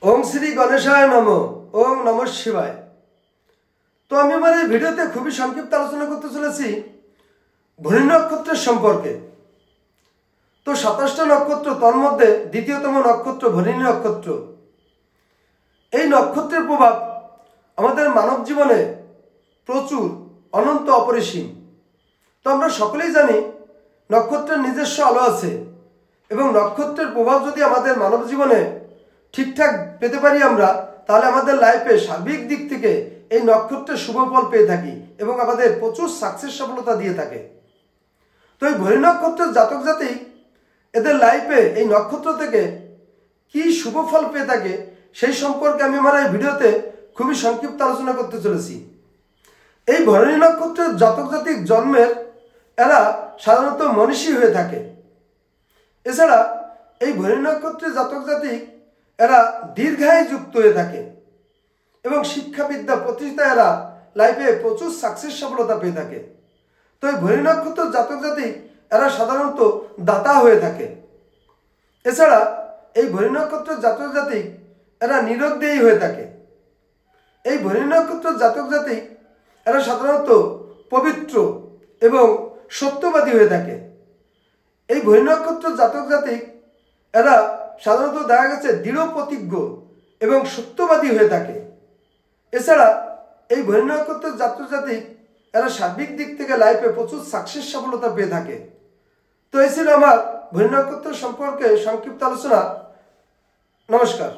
ओम श्री गणेशाय नमो। ओम नमः शिवाय। तो आमी आमार এই ভিডিওতে খুবই সংক্ষিপ্ত আলোচনা করতে চলেছি ভরণী নক্ষত্রের সম্পর্কে। তো 27টা নক্ষত্র, তার মধ্যে দ্বিতীয়তম নক্ষত্র ভরণী নক্ষত্র। এই নক্ষত্রের প্রভাব আমাদের মানব জীবনে প্রচুর, অনন্ত, অপরিসীম। তো আমরা সকলেই জানি নক্ষত্রের নিজস্ব আলো আছে এবং নক্ষত্রের প্রভাব যদি আমাদের মানব জীবনে ঠিকঠাক পেতে পারি আমরা, তাহলে আমাদের লাইফে সার্বিক দিক থেকে এই নক্ষত্রের শুভ ফল পেয়ে থাকি এবং আমাদের প্রচুর সাকসেস সফলতা দিয়ে থাকে। তো এই ভরণী নক্ষত্রের জাতক জাতিক এদের লাইফে এই নক্ষত্র থেকে কি শুভ ফল পেয়ে থাকে সেই সম্পর্কে আমি আমার এই ভিডিওতে খুবই সংক্ষিপ্ত আলোচনা করতে চলেছি। এই ভরণী নক্ষত্রের জাতক জাতিক জন্মের এরা সাধারণত মনীষী হয়ে থাকে। এছাড়া এই ভরণী নক্ষত্রের জাতক জাতিক এরা দীর্ঘায়ু যুক্ত হয়ে থাকে এবং শিক্ষাবিদ্যা প্রতিষ্ঠায় এরা লাইফে প্রচুর সাকসেস সফলতা পেয়ে থাকে। তো এই ভরণী নক্ষত্রের জাতক জাতিক এরা সাধারণত দাতা হয়ে থাকে। এছাড়া এই ভরণী নক্ষত্রের জাতক জাতিক এরা নিরুদ্দেয়ী হয়ে থাকে। এই ভরণী নক্ষত্রের জাতক জাতিক এরা সাধারণত পবিত্র এবং সত্যবাদী হয়ে থাকে। এই ভরণী নক্ষত্রের জাতক জাতিক এরা সাধারণত দেখা গেছে দৃঢ় প্রতিজ্ঞ এবং সত্যবাদী হয়ে থাকে। এছাড়া এই ভরণী নক্ষত্রের জাতক জাতিক এরা সার্বিক দিক থেকে লাইফে প্রচুর সাকসেস সফলতা পেয়ে থাকে। তো এই ছিল আমার ভরণী নক্ষত্র সম্পর্কে সংক্ষিপ্ত আলোচনা। নমস্কার।